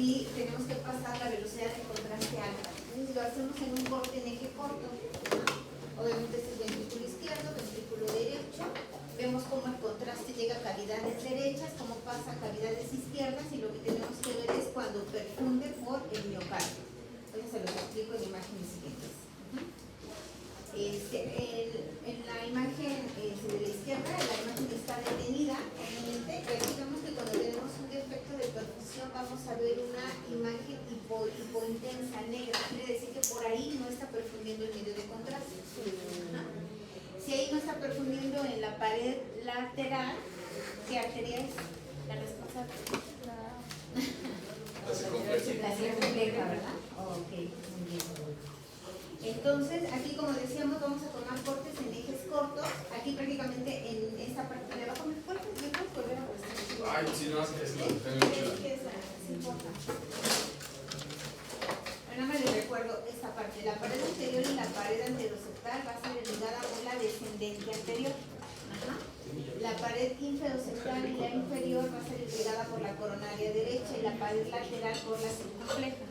si tenemos que pasar la velocidad de contraste alta. Entonces lo hacemos en un corte en eje corto. Obviamente este es ventrículo izquierdo, ventrículo derecho. Vemos cómo el contraste llega a cavidades derechas, cómo pasa a cavidades izquierdas, y lo que tenemos que ver es cuando perfunde por el miocardio. Entonces se los explico en imágenes siguientes. En la imagen de la izquierda, la imagen está detenida, obviamente, pero digamos que cuando tenemos un defecto de perfusión vamos a ver una imagen hipointensa, negra, quiere decir que por ahí no está perfundiendo el medio de contraste. Si ahí no está perfundiendo en la pared lateral, ¿qué arteria es la responsable? La circunfleja, ¿verdad? Ok, muy bien. Entonces, aquí como decíamos, vamos a tomar cortes en ejes cortos. Aquí prácticamente en esta parte de abajo, ¿me puedes volver a presentar? Ay, si no, es que tengo mucho. Es importante. Nada más les recuerdo esta parte. La pared anterior y la pared anteroseptal va a ser ligada por la descendente anterior. La pared inferoseptal y la inferior va a ser ligada por la coronaria derecha y la pared lateral por la circunfleja.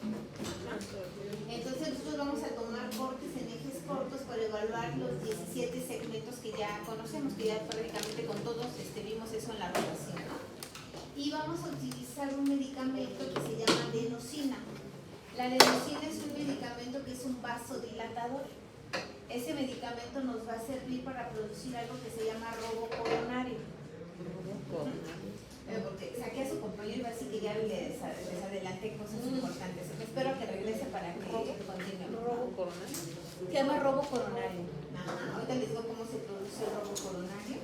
Entonces nosotros vamos a tomar cortes en ejes cortos para evaluar los 17 segmentos que ya conocemos, que ya prácticamente con todos vimos eso en la rotación, ¿no? Y vamos a utilizar un medicamento que se llama adenosina. La adenosina es un medicamento que es un vasodilatador. Ese medicamento nos va a servir para producir algo que se llama robo coronario. Porque saqué a su compañero, así que ya les adelanté cosas importantes. Espero que regrese para que continúe. ¿Robo coronario? Se llama robo coronario. Ajá. Ahorita les digo cómo se produce el robo coronario.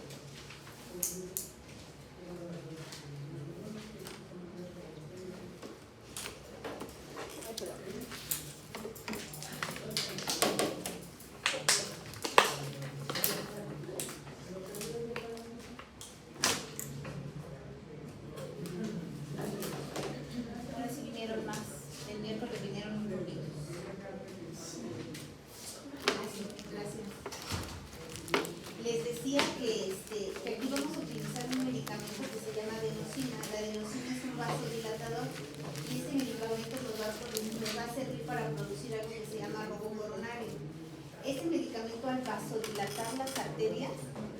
Vasodilatar las arterias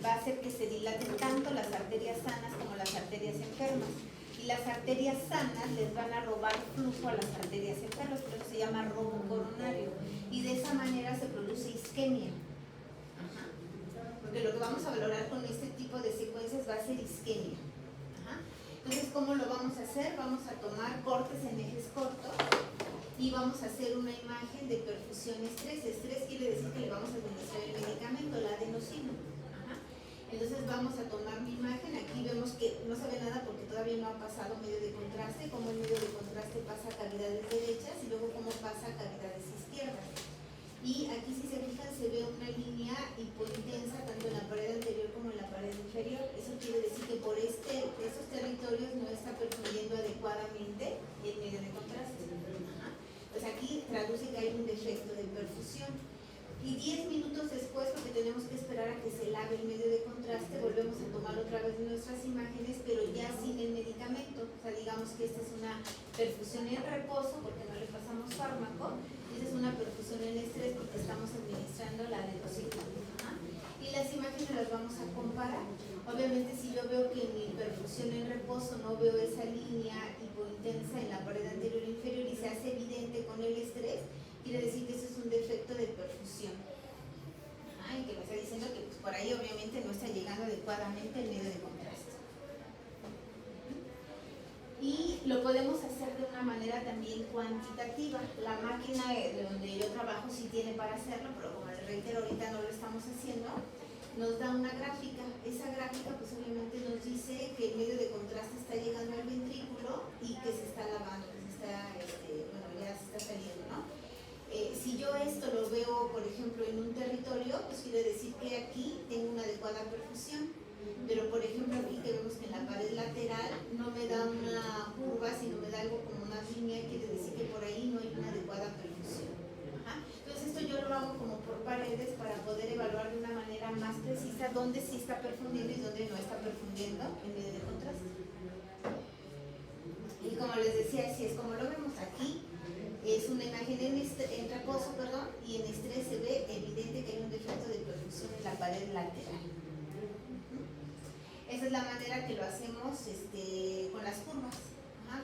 va a hacer que se dilaten tanto las arterias sanas como las arterias enfermas, y las arterias sanas les van a robar flujo a las arterias enfermas, por eso se llama robo coronario, y de esa manera se produce isquemia. Porque lo que vamos a valorar con este tipo de secuencias va a ser isquemia. Entonces, ¿cómo lo vamos a hacer? Vamos a tomar cortes en ejes cortos y vamos a hacer una imagen de perfusión estrés. Estrés quiere decir que le vamos a administrar el medicamento, la adenosina. Entonces vamos a tomar mi imagen. Aquí vemos que no se ve nada porque todavía no ha pasado medio de contraste, como el medio de contraste pasa a cavidades derechas y luego cómo pasa a cavidades izquierdas. Y aquí, si se fijan, se ve una línea hipointensa tanto en la pared anterior como en la pared inferior. Eso quiere decir que por estos territorios no está perfundiendo adecuadamente el medio de contraste. Pues aquí traduce que hay un defecto de perfusión. Y 10 minutos después, porque tenemos que esperar a que se lave el medio de contraste, volvemos a tomar otra vez nuestras imágenes, pero ya sin el medicamento. O sea, digamos que esta es una perfusión en reposo porque no le pasamos fármaco, y esta es una perfusión en estrés porque estamos administrando la adenosina. Y las imágenes las vamos a comparar. Obviamente, si yo veo que en mi perfusión en reposo no veo esa línea hipointensa en la pared anterior e inferior y se hace evidente con el estrés, quiere decir que eso es un defecto de perfusión. Y que me está diciendo que pues, por ahí obviamente no está llegando adecuadamente el medio de contraste. Y lo podemos hacer de una manera también cuantitativa. La máquina de donde yo trabajo sí tiene para hacerlo, pero como les reitero, ahorita no lo estamos haciendo. Nos da una gráfica. Esa gráfica pues obviamente nos dice que el medio de contraste está llegando al ventrículo y que se está lavando, que se está, ya se está saliendo, ¿no? Si yo esto lo veo, por ejemplo, en un territorio, pues quiere decir que aquí tengo una adecuada perfusión. Pero, por ejemplo, aquí que vemos que en la pared lateral no me da una curva, sino me da algo como una línea, quiere decir que por ahí no hay una adecuada perfusión. Entonces, esto yo lo hago como por paredes para poder evaluar de una manera más precisa dónde sí está perfundiendo y dónde no está perfundiendo en medio de contraste. Y como les decía, así es como lo vemos. en reposo, y en estrés se ve evidente que hay un defecto de perfusión en la pared lateral. Esa es la manera que lo hacemos con las curvas.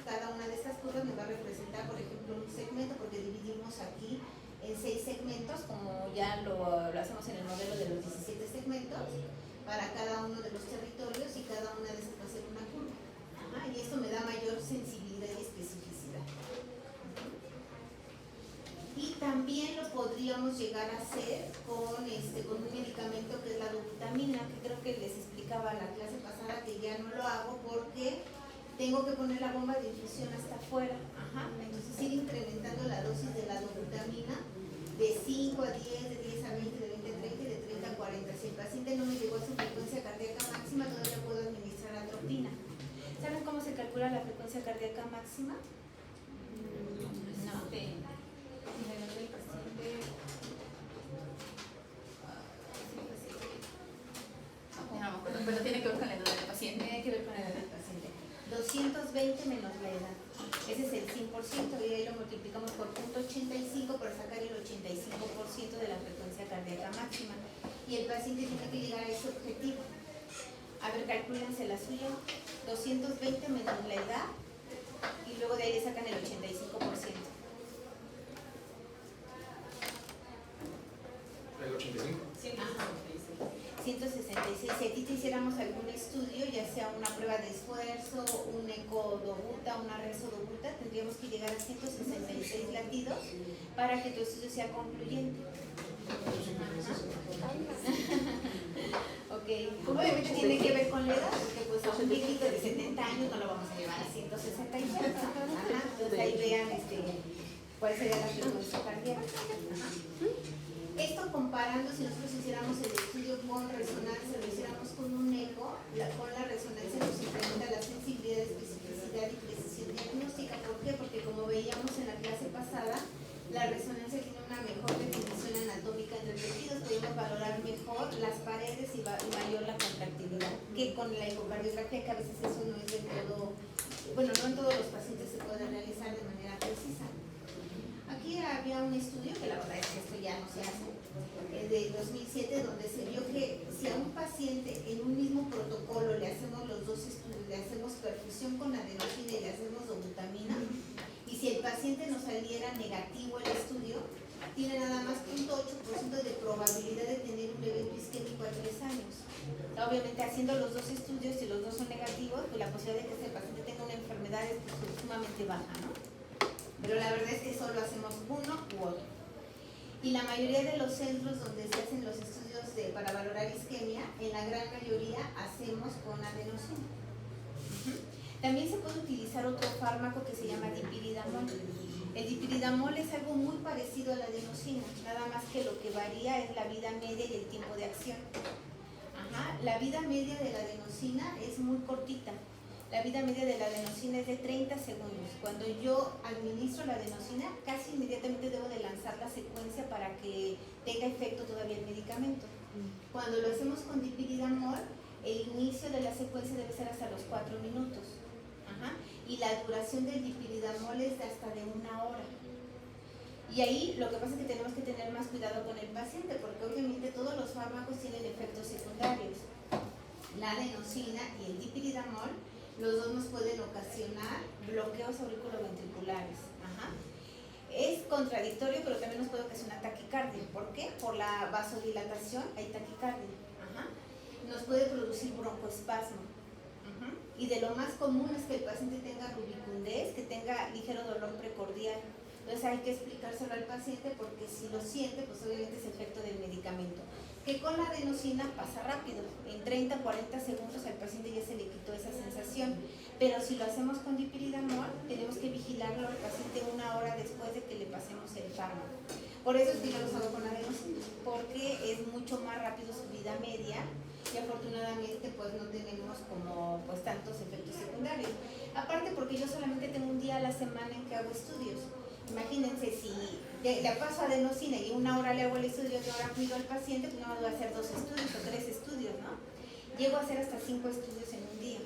Cada una de estas curvas me va a representar, por ejemplo, un segmento, porque dividimos aquí en 6 segmentos, como ya lo hacemos en el modelo de los 17 segmentos, para cada uno de los territorios, y cada una de esas va a ser una curva. Y esto me da mayor sensibilidad y especificidad. Y también lo podríamos llegar a hacer con un medicamento que es la dobutamina, que creo que les explicaba la clase pasada que ya no lo hago porque tengo que poner la bomba de infusión hasta afuera. Entonces ir incrementando la dosis de la dobutamina de 5 a 10, de 10 a 20, de 20 a 30 y de 30 a 40. Si el paciente no me llegó a su frecuencia cardíaca máxima, todavía puedo administrar atropina. ¿Saben cómo se calcula la frecuencia cardíaca máxima? No. Pero tiene que ver con la edad del paciente. Tiene que ver con la edad del paciente. 220 menos la edad. Ese es el 100%, y ahí lo multiplicamos por 0.85 para sacar el 85% de la frecuencia cardíaca máxima. Y el paciente tiene que llegar a ese objetivo. A ver, calcúlense la suya. 220 menos la edad, y luego de ahí le sacan el 85%. ¿El 85? 166. Si a ti te hiciéramos algún estudio, ya sea una prueba de esfuerzo, un ecodobuta, una resodobuta, tendríamos que llegar a 166 latidos para que tu estudio sea concluyente. Ok, obviamente tiene que ver con la edad, porque pues a un viejito de 70 años no lo vamos a llevar a 166. Entonces ahí vean cuál sería la frecuencia cardíaca. Esto comparando, si nosotros hiciéramos el estudio con resonancia, lo hiciéramos con un eco, con la resonancia nos incrementa la sensibilidad, especificidad y precisión diagnóstica. ¿Por qué? Porque como veíamos en la clase pasada, la resonancia tiene una mejor definición anatómica entre tejidos, podemos valorar mejor las paredes y mayor la contractilidad, que con la ecocardiografía, que a veces eso no es del todo, bueno, no en todos los pacientes se puede realizar de manera precisa. Aquí había un estudio, que la verdad es que esto ya no se hace, de 2007, donde se vio que si a un paciente en un mismo protocolo le hacemos los dos estudios, le hacemos perfusión con adenosina y le hacemos dobutamina, y si el paciente nos saliera negativo el estudio, tiene nada más 0.8% de probabilidad de tener un evento isquémico a 3 años. Obviamente haciendo los dos estudios, si los dos son negativos, pues la posibilidad de que ese paciente tenga una enfermedad es sumamente baja, ¿no? Pero la verdad es que solo hacemos uno u otro. Y la mayoría de los centros donde se hacen los estudios para valorar isquemia, en la gran mayoría hacemos con adenosina. También se puede utilizar otro fármaco que se llama dipiridamol. El dipiridamol es algo muy parecido a la adenosina, nada más que lo que varía es la vida media y el tiempo de acción. La vida media de la adenosina es muy cortita. La vida media de la adenosina es de 30 segundos. Cuando yo administro la adenosina, casi inmediatamente debo de lanzar la secuencia para que tenga efecto todavía el medicamento. Cuando lo hacemos con dipiridamol, el inicio de la secuencia debe ser hasta los 4 minutos. Y la duración del dipiridamol es de hasta de 1 hora. Y ahí lo que pasa es que tenemos que tener más cuidado con el paciente, porque obviamente todos los fármacos tienen efectos secundarios. La adenosina y el dipiridamol, los dos nos pueden ocasionar bloqueos auriculoventriculares. Es contradictorio, pero también nos puede ocasionar taquicardia. ¿Por qué? Por la vasodilatación hay taquicardia. Nos puede producir broncoespasmo. Y de lo más común es que el paciente tenga rubicundez, que tenga ligero dolor precordial. Entonces hay que explicárselo al paciente, porque si lo siente, pues obviamente es efecto del medicamento. Que con la adenosina pasa rápido, en 30, 40 segundos al paciente ya se le quitó esa sensación, pero si lo hacemos con dipiridamol, tenemos que vigilarlo al paciente 1 hora después de que le pasemos el fármaco. Por eso es que yo lo hago con adenosina, porque es mucho más rápido su vida media, y afortunadamente pues no tenemos como pues tantos efectos secundarios. Aparte porque yo solamente tengo un día a la semana en que hago estudios. Imagínense, si le paso adenosina y 1 hora le hago el estudio, 1 hora cuido al paciente, pues no me voy a hacer 2 estudios o 3 estudios, ¿no? Llego a hacer hasta 5 estudios en un día.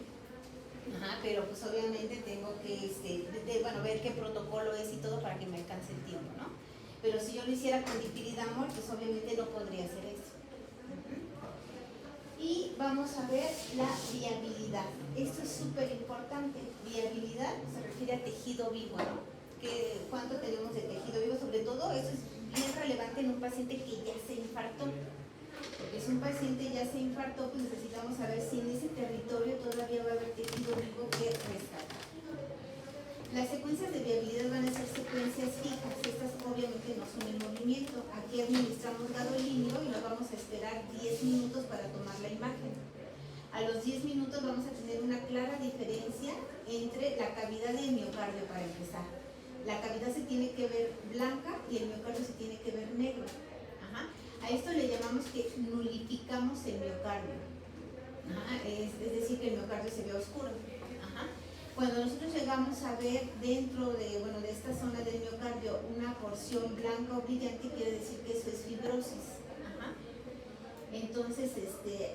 Ajá, pero pues obviamente tengo que ver qué protocolo es y todo para que me alcance el tiempo, ¿no? Pero si yo lo hiciera con dipyridamol, pues obviamente no podría hacer eso. Y vamos a ver la viabilidad. Esto es súper importante. Viabilidad se refiere a tejido vivo, ¿no? ¿Cuánto tenemos de tejido vivo? Sobre todo, eso es bien relevante en un paciente que ya se infartó. Porque si un paciente ya se infartó, pues necesitamos saber si en ese territorio todavía va a haber tejido vivo que rescatar. Las secuencias de viabilidad van a ser secuencias fijas. Estas obviamente no son en movimiento. Aquí administramos gadolinio y nos vamos a esperar 10 minutos para tomar la imagen. A los 10 minutos vamos a tener una clara diferencia entre la cavidad y el miocardio para empezar. La cavidad se tiene que ver blanca y el miocardio se tiene que ver negro. Ajá. A esto le llamamos que nulificamos el miocardio. Ajá. Es decir, que el miocardio se ve oscuro. Ajá. Cuando nosotros llegamos a ver dentro de esta zona del miocardio una porción blanca o brillante, quiere decir que eso es fibrosis. Ajá. Entonces,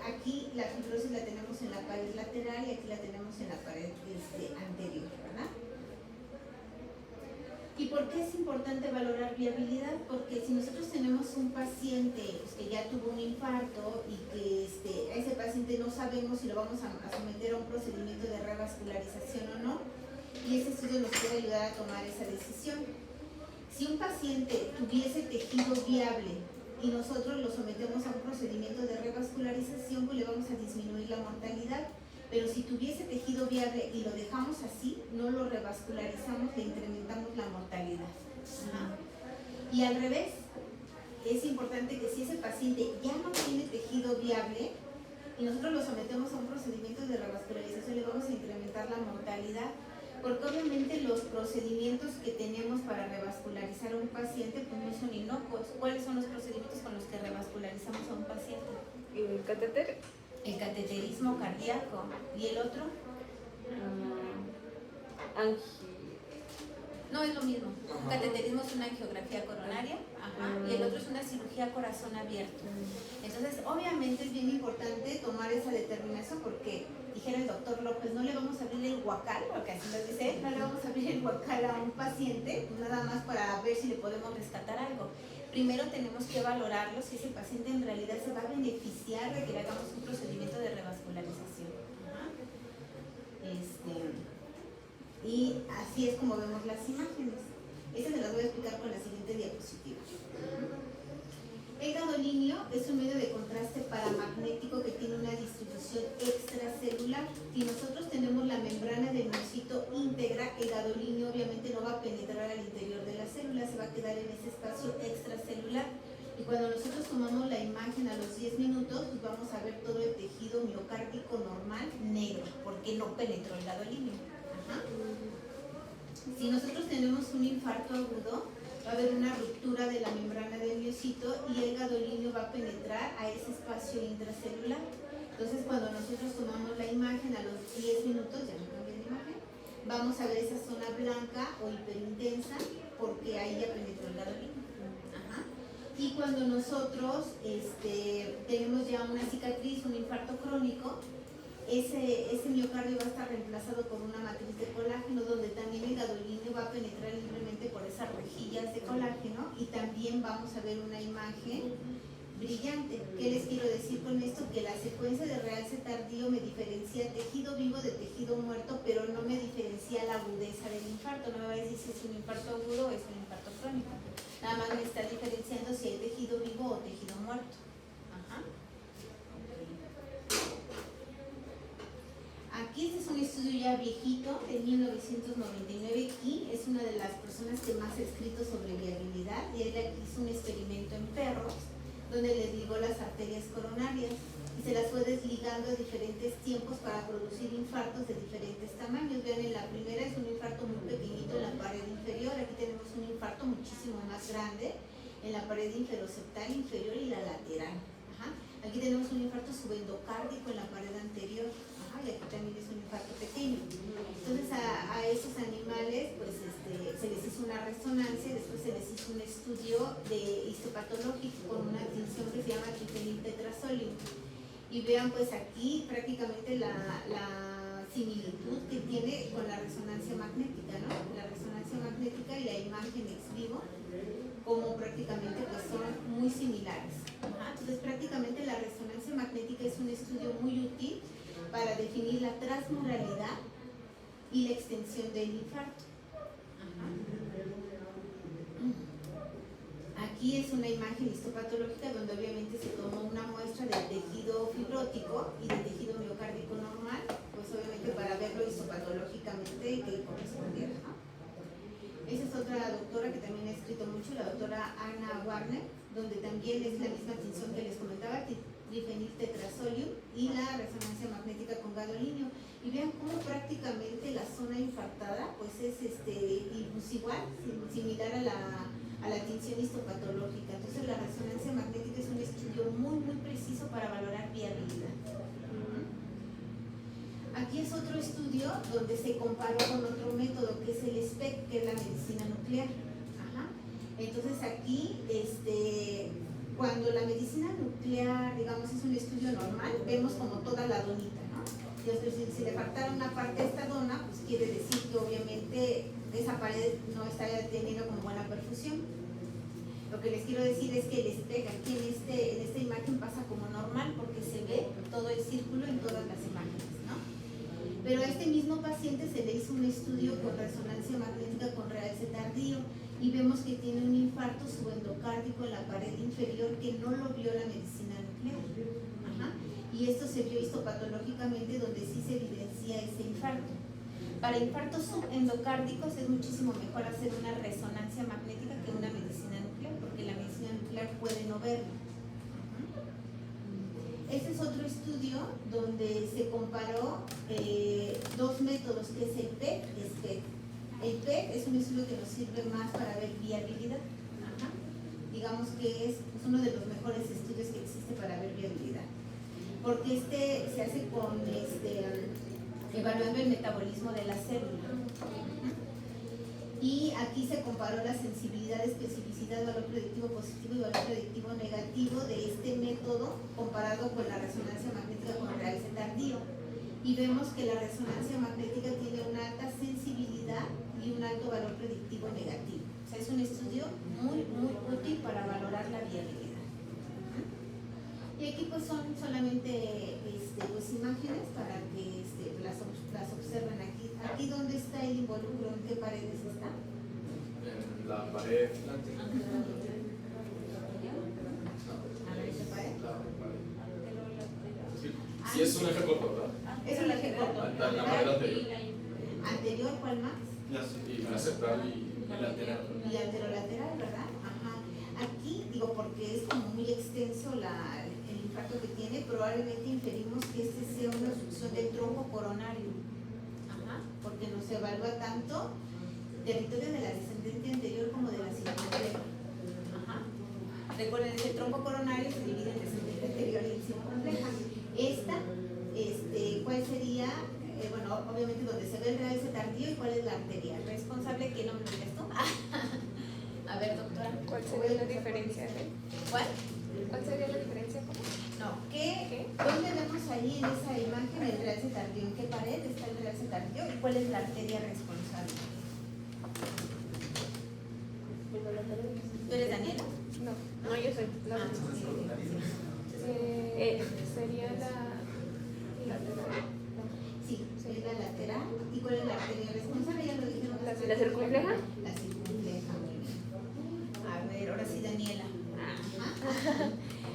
aquí la fibrosis la tenemos en la pared lateral y aquí la tenemos en la pared anterior, ¿verdad? ¿Y por qué es importante valorar viabilidad? Porque si nosotros tenemos un paciente que ya tuvo un infarto y que a ese paciente no sabemos si lo vamos a someter a un procedimiento de revascularización o no, y ese estudio nos puede ayudar a tomar esa decisión. Si un paciente tuviese tejido viable y nosotros lo sometemos a un procedimiento de revascularización, pues le vamos a disminuir la mortalidad. Pero si tuviese tejido viable y lo dejamos así, no lo revascularizamos, le incrementamos la mortalidad. Ajá. Y al revés, es importante que si ese paciente ya no tiene tejido viable y nosotros lo sometemos a un procedimiento de revascularización, le vamos a incrementar la mortalidad, porque obviamente los procedimientos que tenemos para revascularizar a un paciente pues no son inocuos. ¿Cuáles son los procedimientos con los que revascularizamos a un paciente? ¿El catéter? El cateterismo cardíaco. ¿Y el otro? No es lo mismo. Un cateterismo es una angiografía coronaria, y el otro es una cirugía corazón abierto. Entonces, obviamente es bien importante tomar esa determinación porque, dijera el doctor López, no le vamos a abrir el huacal, porque así lo dice él, no le vamos a abrir el huacal a un paciente, nada más para ver si le podemos rescatar algo. Primero tenemos que valorarlo si ese paciente en realidad se va a beneficiar de que le hagamos un procedimiento de revascularización. Y así es como vemos las imágenes. Estas se las voy a explicar con la siguiente diapositiva. El gadolinio es un medio de contraste paramagnético que tiene una distribución extracelular. Si nosotros tenemos la membrana del miocito íntegra, el gadolinio obviamente no va a penetrar al interior de la célula, se va a quedar en ese espacio extracelular. Y cuando nosotros tomamos la imagen a los 10 minutos, pues vamos a ver todo el tejido miocárdico normal negro, porque no penetró el gadolinio. Ajá. Si nosotros tenemos un infarto agudo, va a haber una ruptura de la membrana del miocito y el gadolinio va a penetrar a ese espacio intracelular. Entonces, cuando nosotros tomamos la imagen a los 10 minutos, ya no cambié la imagen, vamos a ver esa zona blanca o hiperintensa porque ahí ya penetró el gadolinio. Ajá. Y cuando nosotros tenemos ya una cicatriz, un infarto crónico, ese miocardio va a estar reemplazado por una matriz de colágeno donde también el gadolinio va a penetrar libremente por esas rejillas de colágeno y también vamos a ver una imagen brillante. ¿Qué les quiero decir con esto? Que la secuencia de realce tardío me diferencia tejido vivo de tejido muerto, pero no me diferencia la agudeza del infarto. No me va a decir si es un infarto agudo o es un infarto crónico. Nada más me está diferenciando si hay tejido vivo o tejido muerto. Ajá. Aquí este es un estudio ya viejito, de 1999. Kim es una de las personas que más ha escrito sobre viabilidad y él aquí hizo un experimento en perros donde les ligó las arterias coronarias y se las fue desligando a diferentes tiempos para producir infartos de diferentes tamaños. Vean, en la primera es un infarto muy pequeñito en la pared inferior, aquí tenemos un infarto muchísimo más grande en la pared inferoseptal inferior y la lateral. Ajá. Aquí tenemos un infarto subendocárdico en la pared anterior. Y aquí también es un infarto pequeño. Entonces a esos animales pues se les hizo una resonancia, después se les hizo un estudio de histopatológico con una tinción que se llama trifeniltetrazolio. Y vean pues aquí prácticamente la similitud que claras. Ajá, entonces prácticamente la resonancia magnética es un estudio muy útil para definir la transmuralidad y la extensión del infarto. Ajá. Aquí es una imagen histopatológica donde obviamente se tomó una muestra del tejido fibrótico y del tejido miocárdico normal, pues obviamente para verlo histopatológicamente que correspondiera, ¿no? Esa es otra doctora que también ha escrito mucho, la doctora Anna Warner, donde también es la misma tinción que les comentaba, difeniltetrazolium y la resonancia magnética con gadolinio. Y vean cómo prácticamente la zona infartada pues es y pues igual, similar a la tinción histopatológica. Entonces la resonancia magnética es un estudio muy muy preciso para valorar viabilidad. Aquí es otro estudio donde se comparó con otro método que es el SPECT, que es la medicina nuclear. Ajá. Entonces aquí, cuando la medicina nuclear, digamos, es un estudio normal, vemos como toda la donita, ¿no? Entonces, si le faltara una parte a esta dona, pues quiere decir que obviamente esa pared no está teniendo como buena perfusión. Lo que les quiero decir es que el SPECT aquí en esta imagen pasa como normal porque se ve todo el círculo en todas las imágenes, ¿no? Pero a este mismo paciente se le hizo un estudio con resonancia magnética con realce tardío y vemos que tiene un infarto subendocárdico en la pared inferior que no lo vio la medicina nuclear. Ajá. Y esto se vio histopatológicamente donde sí se evidencia este infarto. Para infartos subendocárdicos es muchísimo mejor hacer una resonancia magnética que una medicina nuclear, porque la medicina nuclear puede no verlo. Este es otro estudio donde se comparó dos métodos, que es el PET y SPECT. El PET es un estudio que nos sirve más para ver viabilidad. Ajá. Digamos que es uno de los mejores estudios que existe para ver viabilidad. Porque se hace con evaluando el metabolismo de la célula. Y aquí se comparó la sensibilidad, especificidad, valor predictivo positivo y valor predictivo negativo de este método comparado con la resonancia magnética con realce tardío. Y vemos que la resonancia magnética tiene una alta sensibilidad y un alto valor predictivo negativo. O sea, es un estudio muy, muy útil para valorar la viabilidad. Y aquí pues son solamente pues, imágenes para que las observen aquí. Aquí donde está el involucro, ¿en qué paredes está? En la pared. A ver, ¿esa pared? La pared. Sí, es un eje corto, ¿verdad? Es un eje corto. La pared anterior. Anterior, ¿cuál más? Y la septal y lateral. Y anterolateral, ¿verdad? Ajá. Aquí, digo, porque es como muy extenso el impacto que tiene, probablemente inferimos que este sea una obstrucción del tronco coronario. Ajá. Porque nos evalúa tanto territorio de la descendente anterior como de la circunfleja. Ajá. Recuerden que el tronco coronario se divide en descendente anterior y en circunfleja. ¿Cuál sería? Bueno, obviamente donde se ve el realce tardío y cuál es la arterial. Responsable, ¿qué nombre es esto? A ver, doctora. ¿Cuál sería la diferencia? ¿Cuál? ¿Cuál sería la diferencia? No, ¿dónde vemos ahí en esa imagen el realce tardío? ¿En qué pared está el realce tardío? ¿Y cuál es la arteria responsable? ¿Tú eres Daniela? No, yo soy. Sería la lateral. Sí, es la lateral. ¿Y cuál es la arteria responsable? Ya lo dijeron. ¿La circunfleja? La circunfleja, muy bien. A ver, ahora sí, Daniela. Ajá.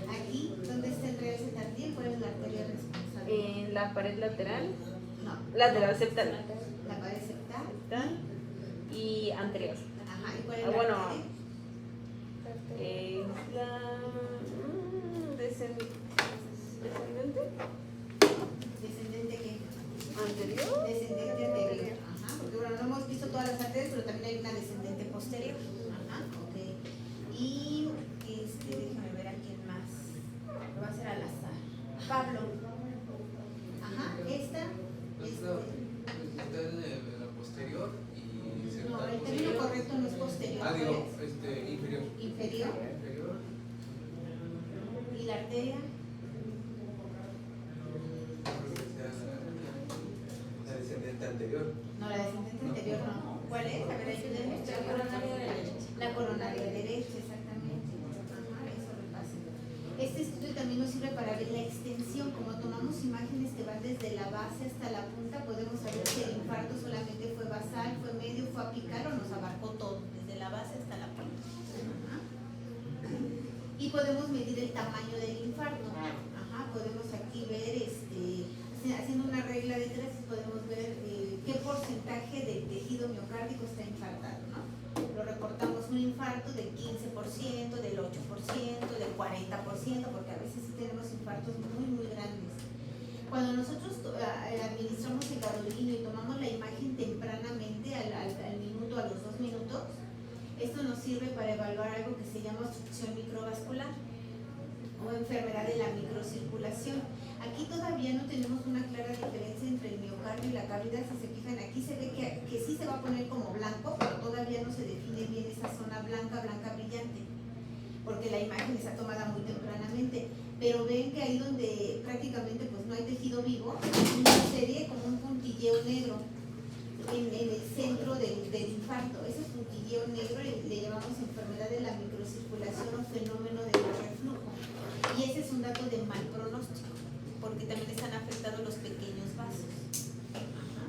Aquí, ¿dónde está el realce tardío? ¿Cuál es la arteria responsable? En la pared lateral. No. Lateral septal. La pared septal. Y anterior. Ajá, ¿y cuál es la Bueno, arteria? Es la descendente. ¿Descendente qué? Anterior. Descendente anterior. Ajá, porque bueno, no hemos visto todas las arterias, pero también hay una descendente posterior. Ajá, ok. Y déjame ver a quién más. Lo va a hacer al azar. Pablo. Ajá, esta. Está en la posterior y No, el término correcto no es posterior. Ah, ¿cuál digo, es? inferior. Inferior. Inferior. ¿Y la arteria? La descendente anterior. No, la descendente anterior no. ¿Cuál es? A ver, ayúdenme. La coronaria derecha. La coronaria derecha, exactamente. Ajá, eso repásenlo. Este estudio también nos sirve para ver la extensión. Como tomamos imágenes que van desde la base hasta la punta, podemos saber si el infarto solamente fue basal, fue medio, fue apical o nos abarcó todo, desde la base hasta la punta. Ajá. Y podemos medir el tamaño del infarto. Ajá. Podemos aquí ver, haciendo una regla de 3, podemos ver qué porcentaje de tejido miocárdico está infartado, ¿no? Lo reportamos un infarto del 15%, del 8%, del 40%, porque a veces sí tenemos infartos muy, muy grandes. Cuando nosotros administramos el gadolino y tomamos la imagen tempranamente, al minuto, a los 2 minutos, esto nos sirve para evaluar algo que se llama obstrucción microvascular o enfermedad de la microcirculación. Aquí todavía no tenemos una clara diferencia entre el miocardio y la cavidad. Si se fijan, aquí se ve que sí se va a poner como blanco, pero todavía no se define bien esa zona blanca, blanca brillante, porque la imagen está tomada muy tempranamente. Pero ven que ahí donde prácticamente pues no hay tejido vivo, hay una serie como un puntilleo negro en el centro del infarto. Ese puntilleo negro le llamamos enfermedad de la microcirculación o fenómeno de reflujo. Y ese es un dato de mal pronóstico, porque también están afectados los pequeños vasos. Ajá.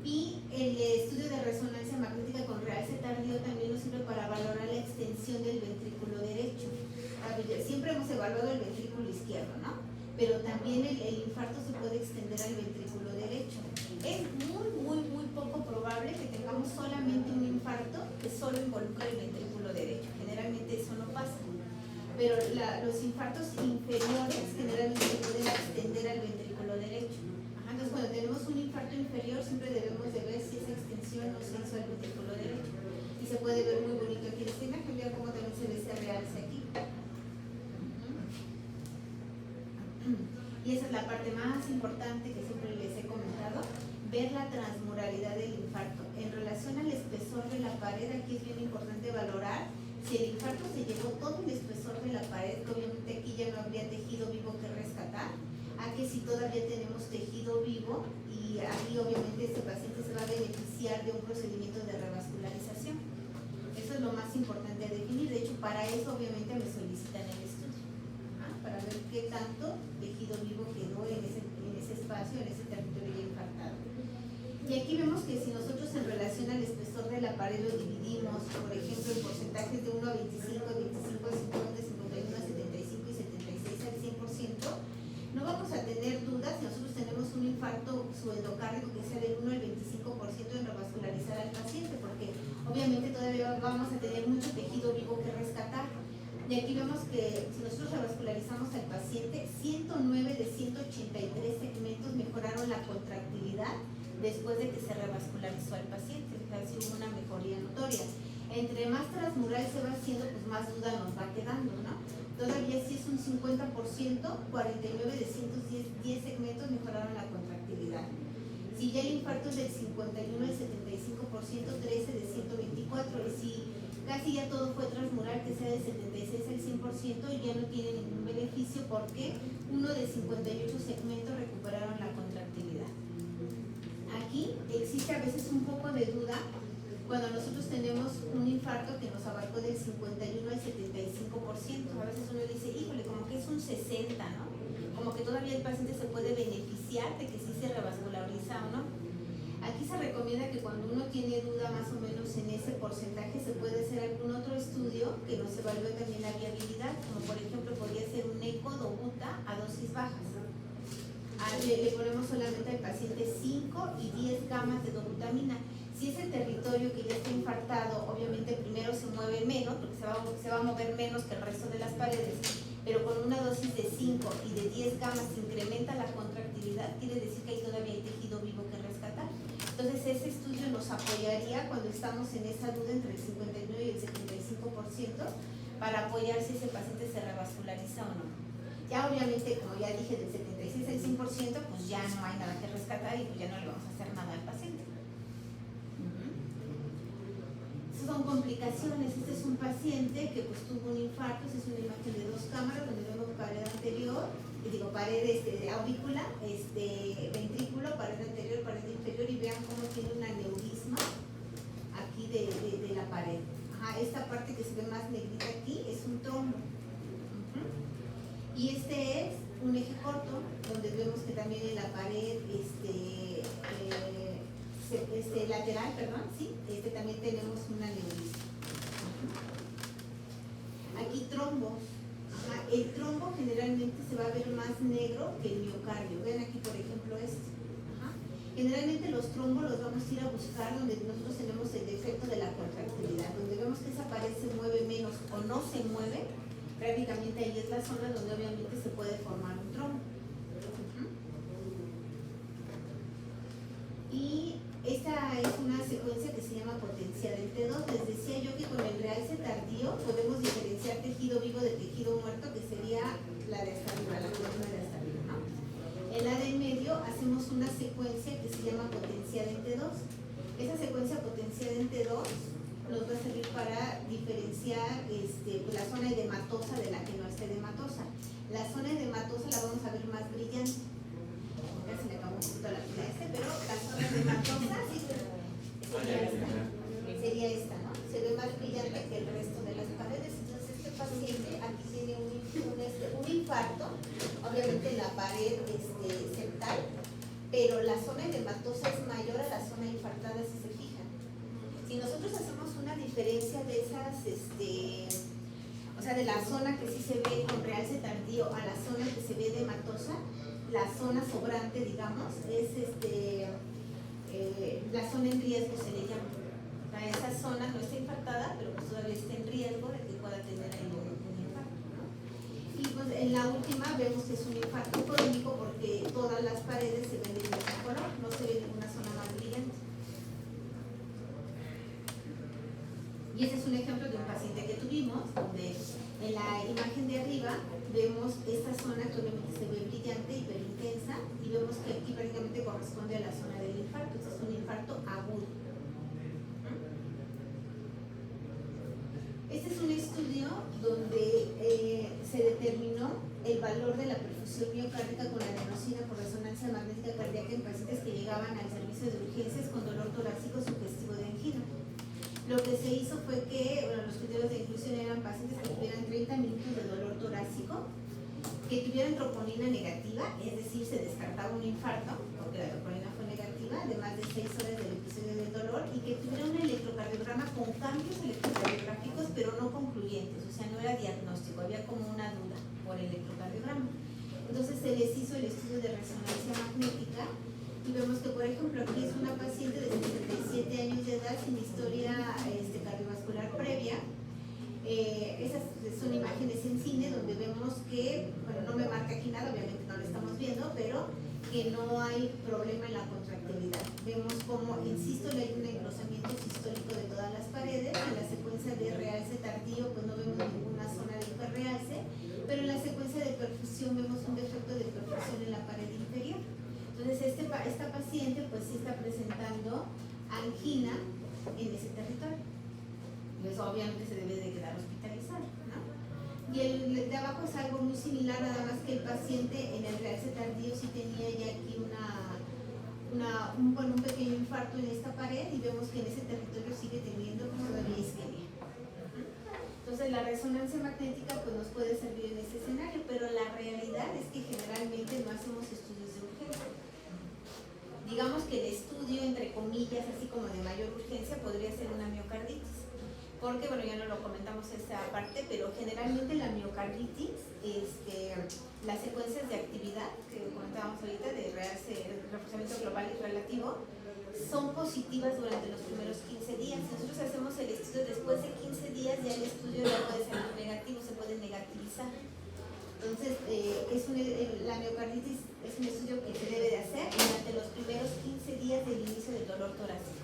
Y el estudio de resonancia magnética con realce tardío también nos sirve para valorar la extensión del ventrículo derecho. Siempre hemos evaluado el ventrículo izquierdo, ¿no? Pero también el infarto se puede extender al ventrículo derecho. Es muy, muy, muy poco probable que tengamos solamente un infarto que solo involucra el ventrículo derecho. Generalmente eso no pasa. Pero los infartos inferiores generalmente se pueden extender al ventrículo derecho. Ajá, entonces cuando tenemos un infarto inferior siempre debemos de ver si esa extensión no se hizo al ventrículo derecho. Y se puede ver muy bonito aquí en esta imagen, vean cómo también se ve ese realce aquí. Y esa es la parte más importante que siempre les he comentado, ver la transmuralidad del infarto. En relación al espesor de la pared, aquí es bien importante valorar si el infarto se llevó todo el espesor de la pared, que obviamente aquí ya no habría tejido vivo que rescatar, a que si todavía tenemos tejido vivo, y ahí obviamente este paciente se va a beneficiar de un procedimiento de revascularización. Eso es lo más importante a definir. De hecho, para eso obviamente me solicitan el estudio, para ver qué tanto tejido vivo quedó en ese espacio, en ese territorio ya infartado. Y aquí vemos que si nosotros en relación al espesor de la pared lo dividimos, por ejemplo, en porcentajes de 1 a 25, 25 a 50, 51 a 75 y 76 al 100%, no vamos a tener dudas si nosotros tenemos un infarto subendocárdico que sea del 1 al 25% en revascularizar al paciente, porque obviamente todavía vamos a tener mucho tejido vivo que rescatar. Y aquí vemos que si nosotros revascularizamos al paciente, 109 de 183 segmentos mejoraron la contractilidad después de que se revascularizó al paciente. O sea, sí hubo una mejoría notoria. Entre más transmural se va haciendo, pues más duda nos va quedando, ¿no? Todavía sí es un 50%, 49 de 110 segmentos mejoraron la contractilidad. Si ya el infarto es del 51 al 75%, 13 de 124. Y si casi ya todo fue transmural, que sea del 76 al 100%, ya no tiene ningún beneficio porque uno de 58 segmentos recuperaron la contractilidad. Aquí existe a veces un poco de duda cuando nosotros tenemos un infarto que nos abarcó del 51 al 75%. A veces uno dice, híjole, como que es un 60, ¿no? Como que todavía el paciente se puede beneficiar de que sí se revasculariza o no. Aquí se recomienda que cuando uno tiene duda más o menos en ese porcentaje se puede hacer algún otro estudio que nos evalúe también la viabilidad, como por ejemplo podría ser un eco dobuta a dosis bajas. Le ponemos solamente al paciente 5 y 10 gamas de dobutamina. Si ese territorio que ya está infartado, obviamente primero se mueve menos, porque se va a mover menos que el resto de las paredes, pero con una dosis de 5 y de 10 gamas se incrementa la contractilidad, quiere decir que ahí todavía hay tejido vivo que rescatar. Entonces ese estudio nos apoyaría cuando estamos en esa duda entre el 59 y el 75% para apoyar si ese paciente se revasculariza o no. Ya obviamente, como ya dije, del 76 al 100%, pues ya no hay nada que rescatar y pues ya no le vamos a hacer nada al paciente. Son complicaciones. Este es un paciente que pues tuvo un infarto. Esta es una imagen de 2 cámaras donde vemos pared anterior, pared aurícula, ventrículo, pared anterior, pared inferior, y vean cómo tiene un aneurisma aquí de la pared. Ajá, esta parte que se ve más negrita aquí es un trombo. Y este es un eje corto, donde vemos que también en la pared lateral, perdón, sí, también tenemos un aneurisma. Aquí trombos. Ajá, el trombo generalmente se va a ver más negro que el miocardio. Ven aquí, por ejemplo, este. Ajá. Generalmente los trombos los vamos a ir a buscar donde nosotros tenemos el defecto de la contractilidad, donde vemos que esa pared se mueve menos o no se mueve. Prácticamente ahí es la zona donde obviamente se puede formar un trombo. Y esta es una secuencia que se llama potencial del T2. Les decía yo que con el realce tardío podemos diferenciar tejido vivo de tejido muerto, que sería la de hasta arriba, la columna de hasta arriba, ¿no? En la de en medio hacemos una secuencia que se llama potencial en T2. Esa secuencia potencial en T2 nos va a servir para diferenciar la zona edematosa de la que no está edematosa. La zona edematosa la vamos a ver más brillante. Ya se me acabó un poquito la pila pero la zona edematosa sí, sería esta, ¿no? Se ve más brillante que el resto de las paredes. Entonces este paciente aquí tiene un infarto, obviamente en la pared septal, pero la zona edematosa es mayor a la zona infartada, si se fijan. Si nosotros hacemos una diferencia de esas, o sea, de la zona que sí se ve con realce tardío a la zona que se ve edematosa, la zona sobrante, digamos, es la zona en riesgo, se le llama. O sea, esa zona no está infartada, pero pues todavía está en riesgo de que pueda tener ahí un infarto, ¿no? Y pues en la última vemos que es un infarto crónico porque todas las paredes se ven de mismo color, no se ve ninguna zona más brillante. Y ese es un ejemplo de un paciente que tuvimos, donde en la imagen de arriba vemos esta zona que obviamente se ve brillante, hiperintensa, y vemos que aquí prácticamente corresponde a la zona del infarto. Este es un infarto agudo. Este es un estudio donde se determinó el valor de la perfusión miocárdica con adenosina por resonancia magnética cardíaca en pacientes que llegaban al servicio de urgencias con dolor torácico sugestivo de angina. Lo que se hizo fue que, bueno, los criterios de inclusión eran pacientes que tuvieran 30 minutos de dolor torácico, que tuvieran troponina negativa, es decir, se descartaba un infarto, porque la troponina fue negativa, de más de 6 horas del episodio del dolor, y que tuviera un electrocardiograma con cambios electrocardiográficos, pero no concluyentes, o sea, no era diagnóstico, había como una duda por el electrocardiograma. Entonces se les hizo el estudio de resonancia magnética, y vemos que, por ejemplo, aquí es una paciente de 77 años de edad sin historia cardiovascular previa. Esas son imágenes en cine donde vemos que, bueno, no me marca aquí nada, obviamente no lo estamos viendo, pero que no hay problema en la contractilidad. Vemos como, insisto, hay un engrosamiento sistólico de todas las paredes. En la secuencia de realce tardío, pues no vemos ninguna zona de hiperrealce, pero en la secuencia de perfusión vemos un defecto de perfusión en la pared inferior. Entonces esta paciente pues sí está presentando angina en ese territorio. Entonces obviamente se debe de quedar hospitalizada, ¿no? Y el de abajo es algo muy similar, nada más que el paciente en el realce tardío sí tenía ya aquí un pequeño infarto en esta pared, y vemos que en ese territorio sigue teniendo todavía isquemia. Entonces la resonancia magnética pues nos puede servir en ese escenario, pero la realidad es que generalmente no hacemos estudios de urgencia. Digamos que el estudio, entre comillas, así como de mayor urgencia, podría ser una miocarditis. Porque, bueno, ya no lo comentamos esta parte, pero generalmente la miocarditis, las secuencias de actividad que comentábamos ahorita, de reforzamiento global y relativo, son positivas durante los primeros 15 días. Si nosotros hacemos el estudio después de 15 días, ya el estudio ya puede ser negativo, se puede negativizar. Entonces, la miocarditis es un estudio que se debe de hacer durante los primeros 15 días del inicio del dolor torácico.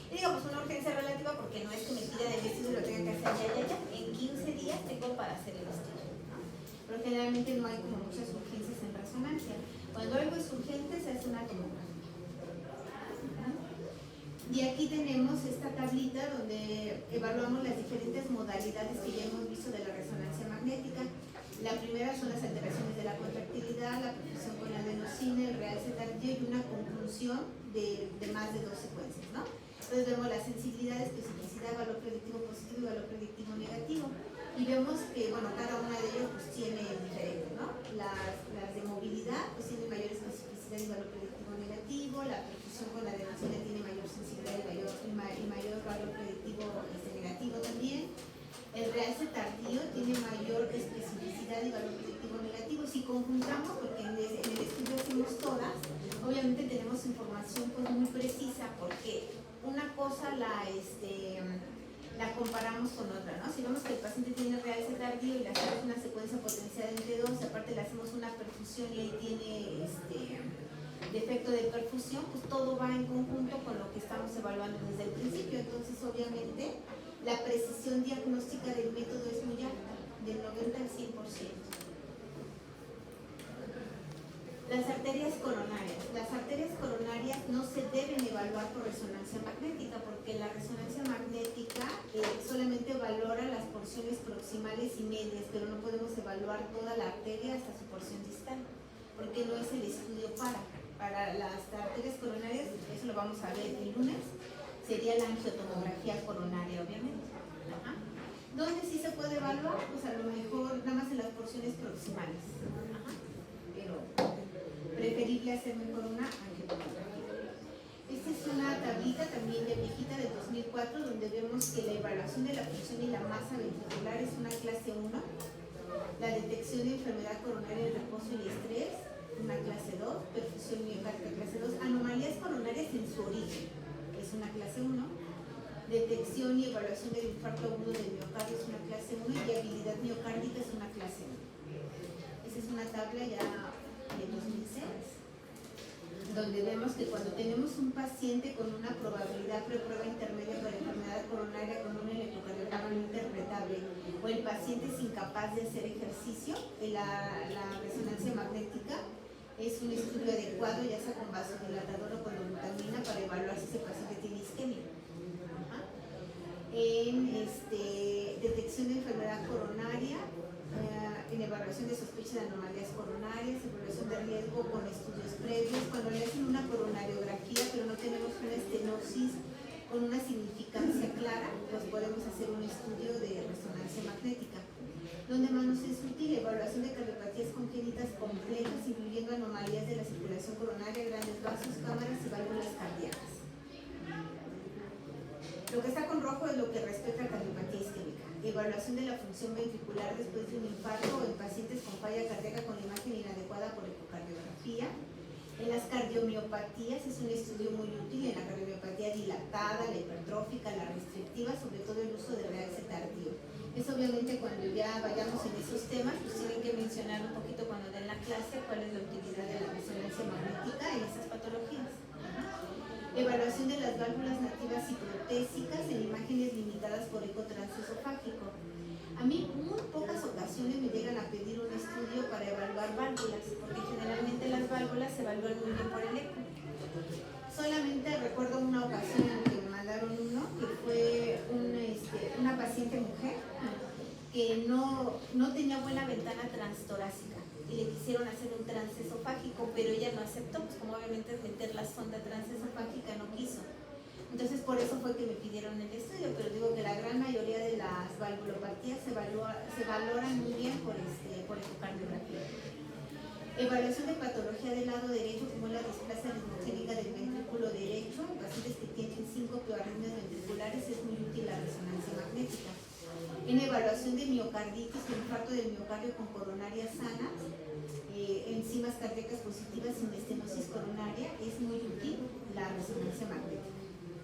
Y digo, pues una urgencia relativa porque no es que me pida del estudio y lo tenga que hacer ya. En 15 días tengo para hacer el estudio, ¿no? Pero generalmente no hay como muchas urgencias en resonancia. Cuando algo es urgente, se hace una tomografía. Y aquí tenemos esta tablita donde evaluamos las diferentes modalidades que ya hemos visto de la resonancia magnética. La primera son las alteraciones de la contractilidad, la perfusión con adenosina, el realce tardío y una conclusión de más de 2 secuencias, ¿no? Entonces vemos la sensibilidad, especificidad, valor predictivo positivo y valor predictivo negativo. y vemos que, bueno, cada una de ellas pues tiene diferente, ¿no? Las de movilidad pues tienen mayor especificidad y valor predictivo negativo, la perfusión con la adenosidad tiene mayor sensibilidad y mayor valor predictivo negativo también. El realce tardío tiene mayor especificidad y valor predictivo negativo. Si conjuntamos, porque en el estudio hacemos todas, obviamente tenemos información pues muy precisa, porque una cosa la comparamos con otra, ¿no? Si vemos que el paciente tiene realce tardío y le hacemos una secuencia potenciada entre 2, aparte le hacemos una perfusión y ahí tiene defecto de perfusión, pues todo va en conjunto con lo que estamos evaluando desde el principio. Entonces, obviamente, la precisión diagnóstica del método es muy alta, del 90 al 100%. Las arterias coronarias. Las arterias coronarias no se deben evaluar por resonancia magnética, porque la resonancia magnética solamente valora las porciones proximales y medias, pero no podemos evaluar toda la arteria hasta su porción distal, porque no es el estudio para las arterias coronarias. Eso lo vamos a ver el lunes. Sería la angiotomografía coronaria, obviamente. Ajá. ¿Dónde sí se puede evaluar? Pues a lo mejor nada más en las porciones proximales. Ajá. Pero preferible hacer mejor una angiotomografía. Esta es una tablita también de viejita de 2004, donde vemos que la evaluación de la función y la masa ventricular es una clase 1. La detección de enfermedad coronaria de reposo y estrés, una clase 2. Perfusión miocárdica, clase 2. Anomalías coronarias en su origen, es una clase 1. Detección y evaluación del infarto agudo del miocardio es una clase 1 y habilidad miocárdica es una clase 1. Esa es una tabla ya de 2006, donde vemos que cuando tenemos un paciente con una probabilidad preprueba intermedia para enfermedad coronaria con un electrocardiograma no interpretable o el paciente es incapaz de hacer ejercicio, la resonancia magnética es un estudio adecuado, ya sea con vasodilatador o con glutamina, para evaluar si ese paciente tiene isquemia. En detección de enfermedad coronaria, en evaluación de sospecha de anomalías coronarias, evaluación de riesgo con estudios previos, cuando le hacen una coronariografía pero no tenemos una estenosis con una significancia clara, pues podemos hacer un estudio de resonancia magnética. Donde más nos es útil, evaluación de cardiopatías congénitas complejas, incluyendo anomalías de la circulación coronaria, grandes vasos, cámaras y válvulas cardíacas. Lo que está con rojo es lo que respecta a cardiopatía isquémica. Evaluación de la función ventricular después de un infarto o en pacientes con falla cardíaca con imagen inadecuada por ecocardiografía. En las cardiomiopatías es un estudio muy útil, en la cardiomiopatia dilatada, la hipertrófica, la restrictiva, sobre todo el uso de realce tardío. Es obviamente cuando ya vayamos en esos temas, pues tienen que mencionar un poquito cuando den la clase cuál es la utilidad de la resonancia magnética en esas patologías. Evaluación de las válvulas nativas y protésicas en imágenes limitadas por eco transesofágico. A mí muy pocas ocasiones me llegan a pedir un estudio para evaluar válvulas, porque generalmente las válvulas se evalúan muy bien por el eco. Solamente recuerdo una ocasión en que me mandaron uno, que fue una paciente mujer que no tenía buena ventana transtorácica y le quisieron hacer un transesofágico, pero ella no aceptó, pues como obviamente es meter la sonda transesofágica, no quiso. Entonces por eso fue que me pidieron el estudio, pero digo que la gran mayoría de las valvulopatías se valoran muy bien por ecocardiografía. Evaluación de patología del lado derecho, como la displasia ritmogénica del ventrículo derecho, en pacientes que tienen síncope o arritmias ventriculares es muy útil la resonancia magnética. En evaluación de miocarditis o infarto del miocardio con coronarias sanas, enzimas cardíacas positivas sin estenosis coronaria, es muy útil la resonancia magnética.